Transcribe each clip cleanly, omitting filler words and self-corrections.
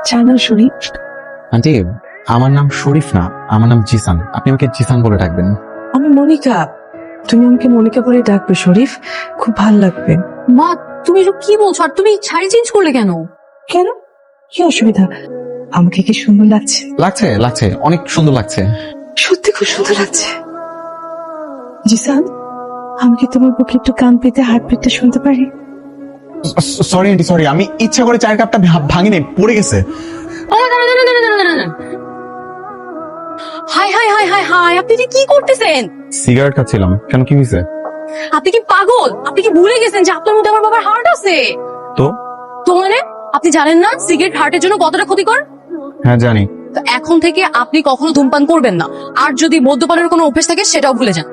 জানো শরীফ, আন্টি, আমার নাম শরীফ না, আমার নাম জিসান। আপনি আমাকে জিসান বলে ডাকবেন। আমি মনিকা। তুমি আমাকে মনিকা বলে ডাকবে শরীফ, খুব ভাল লাগবে। মা, তুমি এসব কি বলছো? আর তুমি শাড়ি চেঞ্জ করলে কেন? কেন, কি অসুবিধা? আমাকে কি সুন্দর লাগছে? লাগছে লাগছে, অনেক সুন্দর লাগছে। সত্যি খুব সুন্দর লাগছে। জিসান, আমি কি তোমার বুকে একটু কান পেতে হার্টবিটটা শুনতে পারি? সরি আন্টি, সরি, আমি ইচ্ছা করে চায়ের কাপটা ভাঙিনি, পড়ে গেছে। High high high high high, আপনি যে কি করতেছেন? সিগারেট খাচ্ছিলাম। কেন, কি হয়েছে? আপনি কি পাগল? আপনি কি ভুলে গেছেন যে আপনার মধ্যে আমার বাবার হার্ট আছে? তো তো মানে আপনি জানেন না সিগারেট হার্টের জন্য কতটা ক্ষতিকর? হ্যাঁ জানি। তো এখন থেকে আপনি কখনো ধূমপান করবেন না, আর যদি মদ্যপানের কোনো অভ্যেস থাকে সেটাও ভুলে যান।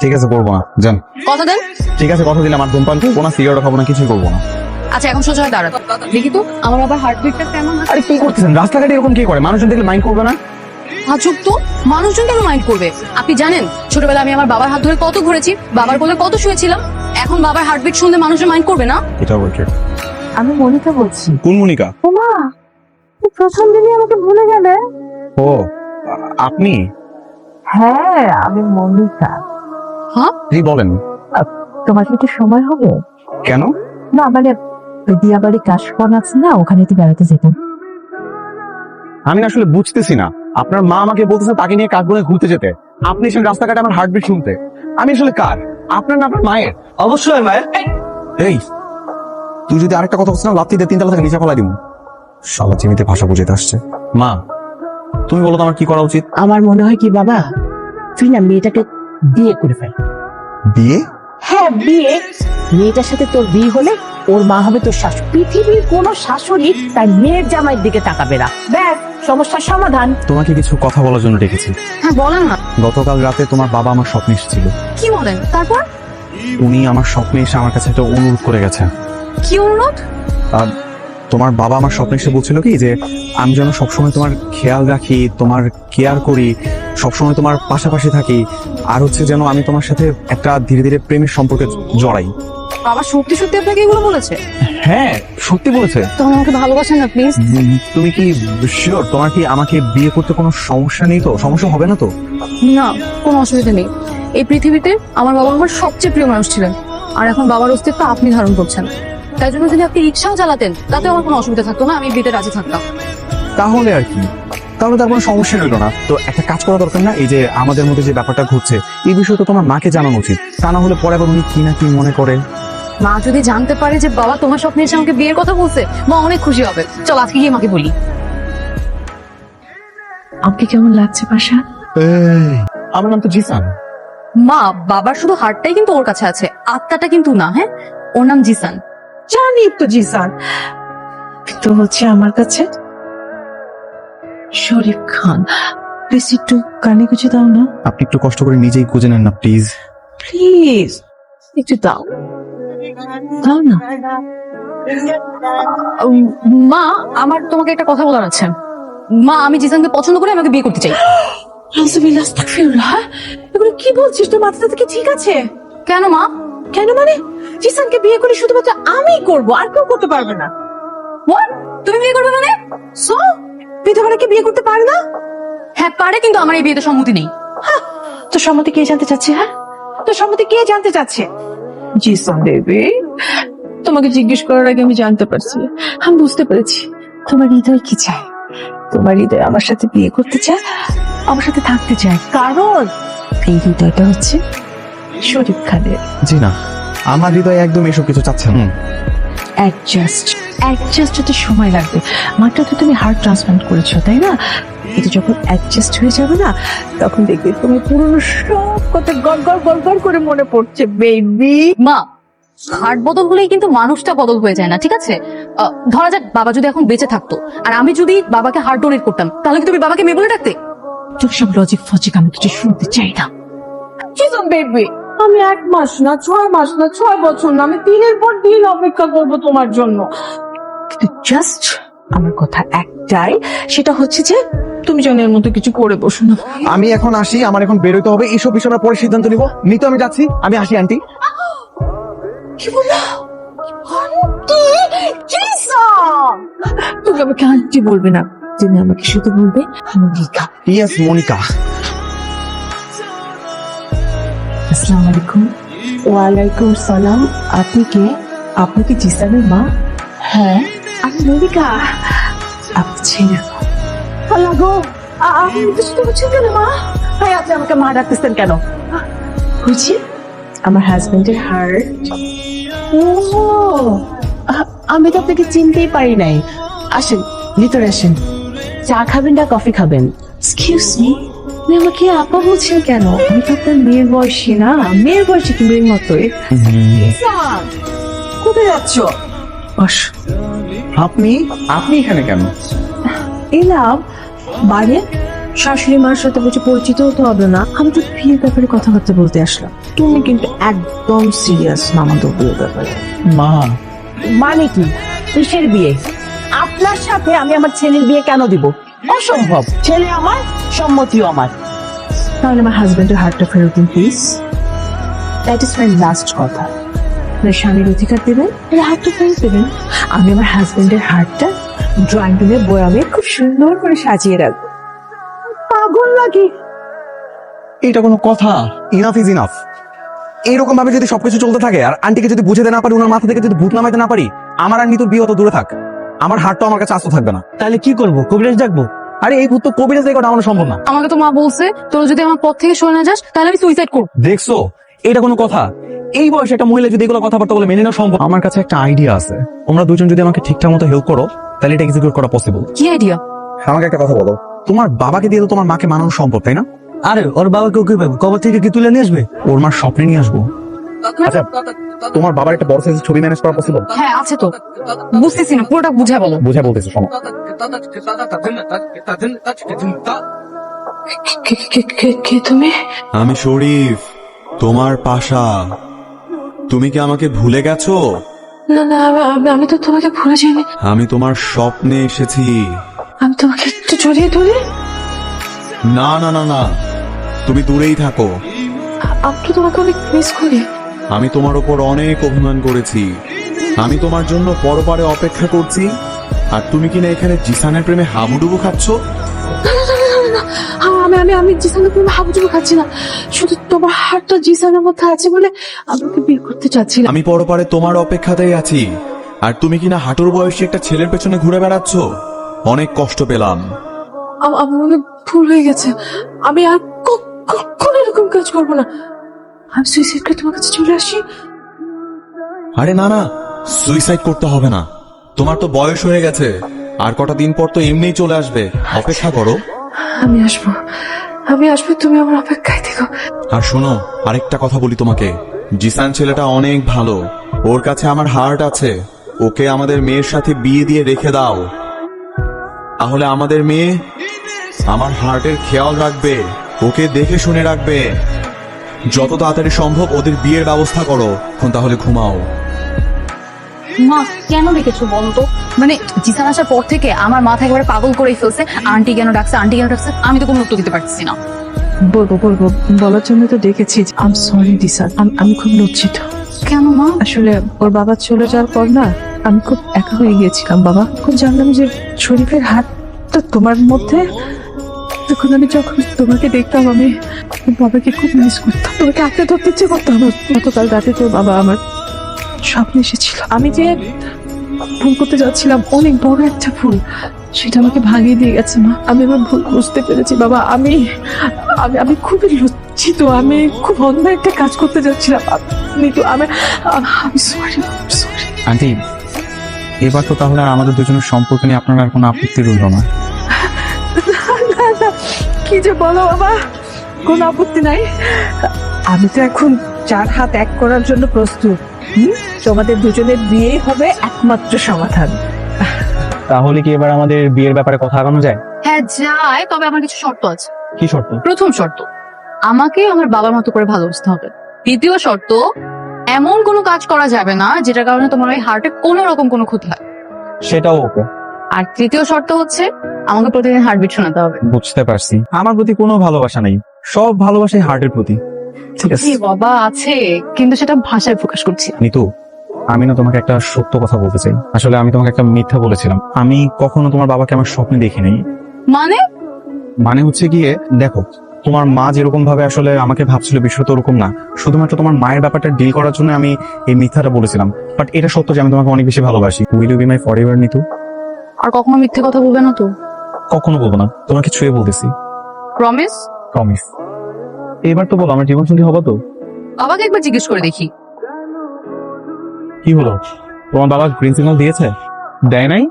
ঠিক আছে, করবো না, যান। কথা দেন? ঠিক আছে, কথা দিলাম, আর ধূমপান করবো না, সিগারেট খাবো না, কিছুই করবো না। আচ্ছা, এখন সোজা হয়ে দাঁড়ান, দেখি তো আমার বাবার হার্টবিটটা কেমন। আরে কি করতেছেন? রাস্তাঘাটে এরকম কি করে? মানুষজন দেখলে মাইন্ড করবে না? আজব তো, মানুষজন কেন মাইন্ড করবে? আপনি জানেন ছোটবেলায় আমি আমার বাবার হাত ধরে কত ঘুরেছি, বাবার কোলে কত শুয়েছিলাম। এখন বাবার হার্টবিট শুনলে মানুষজন মাইন্ড করবে না? এটা বলছে। আমি মনিকা বলছি। কোন মনিকা? ওমা, প্রথম দিনই আমাকে ভুলে গেলে? ও, আপনি? হ্যাঁ, আমি মনিকা। হ্যাঁ, জি বলেন। তোমার কি একটু সময় হবে? কেন? না মানে দিয়াবাড়ি কাশবন আছে না, ওখানে একটু বেড়াতে যেতাম। আমি না আসলে বুঝতেছি না, আপনার মা আমাকে বলতেছে তাকে নিয়ে কাকবনে ঘুরতে যেতে, আপনি এসে রাস্তাঘাটে আমার হার্টবিট শুনতে। আমি আসলে কার? আপনার না আপনার মায়ের? অবশ্যই মায়ের। এই, তুই যদি আরেকটা কথা বলছিস না, লাত্তি দিয়ে 3 তলা থেকে নিচে ফেলাই দিব। শালা চিনিতে ভাষা বুঝাইতে আসছে। মা, তুমি বলো তো আমার কি করা উচিত? আমার মনে হয় কি বাবা, তুই না মেয়েটাকে বিয়ে করে ফেল। বিয়ে? হ্যাঁ বিয়ে। মেয়েটার সাথে তোর বিয়ে হলে ওর মা হবে তোর শাশুড়ি। পৃথিবীর কোন শাশুড়ি তার মেয়ের জামাইয়ের দিকে তাকাবে না। ব্যাস, সমস্যার সমাধান। তোমাকে কিছু কথা বলার জন্য ডেকেছি। হ্যাঁ বলেন না। গতকাল রাতে তোমার বাবা আমার স্বপ্নে এসেছিল। কি বলেন? তারপর? উনি আমার স্বপ্নে এসে আমার কাছে একটা অনুরোধ করে গেছে। কি অনুরোধ? আর তোমার বাবা আমার স্বপ্নে এসে বলছিল কি যে আমি যেন সবসময় তোমার খেয়াল রাখি, তোমার কেয়ার করি, সবসময় তোমার পাশাপাশি থাকি, আর হচ্ছে যেন আমি তোমার সাথে একটা ধীরে ধীরে প্রেমের সম্পর্কে জড়াই। বাবা সত্যি সত্যি আপনাকে এগুলো বলেছে? হ্যাঁ, সত্যি বলেছে। তখন আমাকে ভালোবাসেন না প্লিজ? তুমি কি শিওর? তোমার কি আমাকে বিয়ে করতে কোনো সমস্যা নেই তো? সমস্যা হবে না তো? না, কোনো অসুবিধা নেই। এই পৃথিবীতে আমার বাবা আমার সবচেয়ে প্রিয় মানুষ ছিলেন, আর এখন বাবার অস্তিত্ব আপনি ধারণ করছেন। তাই জন্য যদি আপনি রিক্সাও চালাতেন তাতে আমার কোনো অসুবিধা থাকতো না, আমি বিয়েতে রাজি থাকতাম। তাহলে আর কি, তাহলে তার কোনো সমস্যা রইল না তো। একটা কাজ করা দরকার না? এই যে আমাদের মধ্যে যে ব্যাপারটা ঘটছে, এই বিষয়টা তোমার মাকে জানানো উচিত। তা না হলে পরে আবার উনি কি না কি মনে করে। মা যদি জানতে পারে যে বাবা তোমার স্বপ্নে এসে আমাকে বিয়ের কথা বলছে, মা অনেক খুশি হবে। চল আজকে গিয়ে মাকে বলি। আমাকে কেমন লাগছে পাশা? আমার নাম তো জিসান। মা, বাবার শুধু হার্টটাই কিন্তু ওর কাছে আছে, আত্মাটা কিন্তু না। হ্যাঁ, ওর নাম জিসান। জানি তো জিসান, তো হচ্ছে আমার কাছে শরীফ খান। প্লিজ একটু কানে গুছে দাও না, আপনি একটু কষ্ট করে নিজেই খুঁজে নেন না প্লিজ। প্লিজ একটু দাও, দাও না। মা, আমার তোমাকে একটা কথা বলার আছে। মা, আমি জিসানকে পছন্দ করে আমাকে বিয়ে করতে চাই। আউযুবিল্লাহ, আস্তাগফিরুল্লাহ। এগুলো কি বলছিস? তোর মাথাটা থেকে ঠিক আছে? কেন মা? কেন মানে? জিসানকে বিয়ে করে শুধুমাত্র আমিই করব, আর কেউ করতে পারবে না। What? তুমি বিয়ে করবে মানে? সো বিধবাকে বিয়ে করতে পারে না? হ্যাঁ পারে, কিন্তু আমার এই বিয়েতে সম্মতি নেই। তোর সম্মতি কে জানতে চাচ্ছে? হ্যাঁ, তোর সম্মতি কে জানতে চাচ্ছে? জিসান বেবি, তোমাকে জিজ্ঞেস করার আগে আমি জানতে পারছি, আমি বুঝতে পেরেছি তোমার হৃদয় কি চায়। তোমার হৃদয় আমার সাথে বিয়ে করতে চায়, আমার সাথে থাকতে চায়, কারণ এই হৃদয়টা হচ্ছে শরীফ খানের। জি না, আমার হৃদয় একদম এসব কিছু চাচ্ছে না। অ্যাডজাস্ট হতে সময় লাগবে। মাত্র তো তুমি হার্ট ট্রান্সপ্লান্ট করেছো, তাই না? এটা যখন অ্যাডজাস্ট হয়ে যাবে না, তখন দেখবে তোমার পুরনো সব কথা গড় করে মনে পড়ছে বেবি। মা, হার্ট বদল হলেই কিন্তু মানুষটা বদল হয়ে যায় না, ঠিক আছে? ধরা যাক বাবা যদি এখন বেঁচে থাকতো, আর আমি যদি বাবাকে হার্ট ডোনেট করতাম, তাহলে কি তুমি বাবাকে মেয়ে বলে ডাকতে? তোর সব লজিক ফজিক আমি কিছু শুনতে চাই না। জিসান বেবি, আমি 1 মাস না 6 মাস না 6 বছর না, আমি দিনের পর দিন অপেক্ষা করব তোমার জন্য। কিন্তু জাস্ট আমার কথা একটাই, সেটা হচ্ছে যে তুমি জনের মতো কিছু করে বসো না। আমি এখন আসি, আমার এখন বেরোতে হবে। এইসব বিষয় পরে সিদ্ধান্ত নিব। নিতে আমি যাচ্ছি, আমি আসি আন্টি। কি বললো? আন্টি জিসান, তুমি আমাকে আন্টি বলবে না, তুমি আমাকে শুধু বলবে মনিকা। ইয়েস মনিকা। আসসালামু আলাইকুম। ওয়ালাইকুম সালাম। আপনি কে? আপনি কি জিসানের মা? হ্যাঁ। আমি মনিকা, আপনি ছেলে। আল্লাহ গো, আপনি বুঝতে পারছেন কেন মা? ভাই আপনি আমাকে মা ডাকতেছেন কেন? বুঝি আমার হাজবেন্ডের হার্ট। ও, আমি তো আপনাকে চিনতেই পারি নাই। আসেন ভিতরে আসেন। চা খাবেন না কফি খাবেন? এক্সকিউজ মি, আপনি আমাকে আপা বলছেন কেন? আমি তো আপনার মেয়ের বয়সী না, মেয়ের বয়সী কি মেয়ের মতোই। কোথায় যাচ্ছ? বস। আপনি আপনি এখানে কেন? এলাম বাইরে, শাশুড়ি মার সাথে বসে পরিচিত হতে হবে না, আমি তো বিয়ের ব্যাপারে কথাবার্তা বলতে আসলাম। তুমি কিন্তু একদম সিরিয়াস মামাদের বিয়ের ব্যাপারে। মা, মানে কি? কিসের বিয়ে? আপনার সাথে আমি আমার ছেলের বিয়ে কেন দিব? অসম্ভব। ছেলে আমার, সম্মতিও আমার। তাহলে আমার হাজবেন্ডের হার্টটা ফেরত দিন please. That is my last কথা। আপনার স্বামীর অধিকার দেবেন, এর হার্টটা ফেরত দেবেন। আমি আমার হাজবেন্ডের হার্টটা ড্রয়িং রুমে বয়ামে খুব সুন্দর করে সাজিয়ে রাখবো। পাগল নাকি? এটা কোনো কথা? Enough is enough. এইরকম ভাবে যদি সবকিছু চলতে থাকে আর আন্টিকে যদি বুঝাতে না পারি, ওনার মাথা থেকে যদি ভূত নামাইতে না পারি, আমার আর নিতুর বিয়ে অত দূরে থাক, আমার হাতটা আমার কাছে আস্ত থাকবে না। তাহলে কি করবো? কবিরাজ ডাকবো? আরে এই ভূত তো কবিরাজ দিয়ে করা আমার সম্ভব না। আমাকে তো মা বলছে তোর যদি আমার পথ থেকে সরে না যাস তাহলে আমি সুইসাইড করবো। দেখছো, এটা কোনো কথা? এই বয়সে একটা মহিলা যদি এগুলো কথাবার্তা বলে মেনে নেওয়া সম্ভব? আমার কাছে একটা আইডিয়া আছে, তোমরা দুজন যদি আমাকে ঠিকঠাক মতো হেল্প করো তাহলে এটা এক্সিকিউট করা পসিবল। কি আইডিয়া? আমাকে একটা কথা বলো, তোমার বাবাকে দিয়ে তো তোমার মাকে মানানো সম্ভব, তাই না? আরে ওর বাবাকে ওকে পাবো, কবর থেকে কি তুলে নিয়ে আসবে? ওর মার স্বপ্নে নিয়ে আসবো। আচ্ছা, তোমার বাবার একটা বড় সাইজের ছবি ম্যানেজ করা পসিবল? হ্যাঁ আছে তো, বুঝতেছি না, পুরোটা বুঝা বলো। বুঝে বলতেছো, শোনো। কে তুমি? আমি শরীফ, তোমার পাশা। তুমি কি আমাকে ভুলে গেছো? না না, আমি তো তোমাকে ভুলে যাইনি। আমি তোমার স্বপ্নে এসেছি। আমি তোমাকে একটু জড়িয়ে ধরে। না না না না, তুমি দূরেই থাকো। আমি তো তোমাকে অনেক মিস করি। আমি তোমার ওপর অনেক অভিমান করেছি। আমি তোমার জন্য পরপারে অপেক্ষা করছি, আর তুমি কিনা এখানে জিসানের প্রেমে হাবুডুবু খাচ্ছ। আমি জিসানের প্রেমে হাবুডুবু খাচ্ছি না, শুধু তোমার হাতটা জিসানের মধ্যে আছে বলে আমাকে বিয়ে করতে চাচ্ছিলাম। আমি পরপারে তোমার অপেক্ষাতেই আছি, আর তুমি কিনা হাঁটুর বয়সী একটা ছেলের পেছনে ঘুরে বেড়াচ্ছ। অনেক কষ্ট পেলাম। আমার অনেক ভুল হয়ে গেছে, আমি আর কখনো এরকম কাজ করবো না। আমি সুইসাইড করে তোমার কাছে চলে আসি। আরে না না, সুইসাইড করতে হবে না, তোমার তো বয়স হয়ে গেছে, আর কটা দিন পর তো এমনিই চলে আসবে। অপেক্ষা করো। আমি আসবো, তুমি আমার অপেক্ষায় থেকো। আর শোনো, আরেকটা কথা বলি তোমাকে, জিসান ছেলেটা অনেক ভালো, ওর কাছে আমার হার্ট আছে। ওকে আমাদের মেয়ের সাথে বিয়ে দিয়ে রেখে দাও, তাহলে আমাদের মেয়ে আমার হার্টের খেয়াল রাখবে, ওকে দেখে শুনে রাখবে। যত তাড়াতাড়ি সম্ভব ওদের বিয়ের ব্যবস্থা করো। এখন তাহলে ঘুমাও। মা কেন রেখেছো বলো তো? মানে জিসান আসার পর থেকে আমার মাথা একেবারে পাগল করেই ফেলছে। আন্টি কেন ডাকছে, আন্টি কেন ডাকছে, আমি তো কোনো উত্তর দিতে পারছি না। বলবো বলার জন্য তো ডেকেছি। আম সরি দিশান, আমি খুব লজ্জিত। কেন মা? আসলে ওর বাবা চলে যাওয়ার পর না আমি খুব একা হয়ে গিয়েছিলাম বাবা। খুব জানলাম যে শরীফের হাতটা তোমার মধ্যে, তখন আমি যখন তোমাকে দেখতাম আমি বাবাকে খুব মিস করতাম, তোমাকে আঁকড়ে ধরতে ইচ্ছে করতাম। গতকাল রাতে তোর বাবা আমার স্বপ্নে এসেছিল। আমি যে ভুল করতে যাচ্ছিলাম, অনেক বড় একটা ভুল, সেটা আমাকে ভাগিয়ে দিয়ে গেছে মা। আমি আমার ভুল বুঝতে পেরেছি বাবা। আমি আমি খুবই লজ্জিত, আমি খুব অন্যায় একটা কাজ করতে যাচ্ছিলাম। আমি সরি। আন্টি, এবার তো তাহলে আর আমাদের দুজনের সম্পর্ক নিয়ে আপনার আর কোনো আপত্তি রইল না? কি যে বলো বাবা, কোনো আপত্তি নাই। আমি তো এখন 4 হাত এক করার জন্য প্রস্তুত। তোমাদের দুজনের বিয়ে হবে একমাত্র সমাধান। তাহলে কি এবার আমাদের বিয়ের ব্যাপারে কথা আগানো যায়? হ্যাঁ যায়, তবে আমার কিছু শর্ত আছে। কি শর্ত? প্রথম শর্ত, আমাকে আমার বাবার মতো করে ভালোবাসতে হবে। দ্বিতীয় শর্ত, এমন কোনো কাজ করা যাবে না যেটার কারণে তোমার ওই হার্টে কোনো রকম কোনো ক্ষতি হয়। সেটাও ওকে। আর তৃতীয় শর্ত হচ্ছে আমাকে প্রতিদিন হার্টবিট শোনাতে হবে। বুঝতে পারছি, আমার প্রতি কোনো ভালোবাসা নেই, সব ভালোবাসাই হার্টের প্রতি। ঠিক আছে বাবা আছে, কিন্তু সেটা ভাষায় প্রকাশ করছি। নিতু, আমি না তোমাকে একটা সত্য কথা বলতে চাই। আসলে আমি তোমাকে একটা মিথ্যা বলেছিলাম। আমি কখনো তোমার বাবাকে আমার স্বপ্নে দেখিনি। মানে মানে হচ্ছে গিয়ে দেখো, তোমার মা যেরকম ভাবে আসলে আমাকে ভাবছিল বিষয়টা ওরকম না। শুধুমাত্র তোমার মায়ের ব্যাপারটা ডিল করার জন্য আমি এই মিথ্যাটা বলেছিলাম। বাট এটা সত্য যে আমি তোমাকে অনেক বেশি ভালোবাসি। Will you be my forever Nitu? আর কখনো মিথ্যে কথা বলবে না তো? কখনো বলবো না, তোমাকে ছুঁয়ে বলতেছি। প্রমিস? প্রমিস। এবার তো বলো, আমার জীবন সঙ্গী হবো তো? বাবাকে একবার জিজ্ঞেস করে দেখি। কি হলো, তোমার বাবা গ্রিন সিগন্যাল দিয়েছে? দেয় নাই?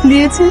দিয়েছে।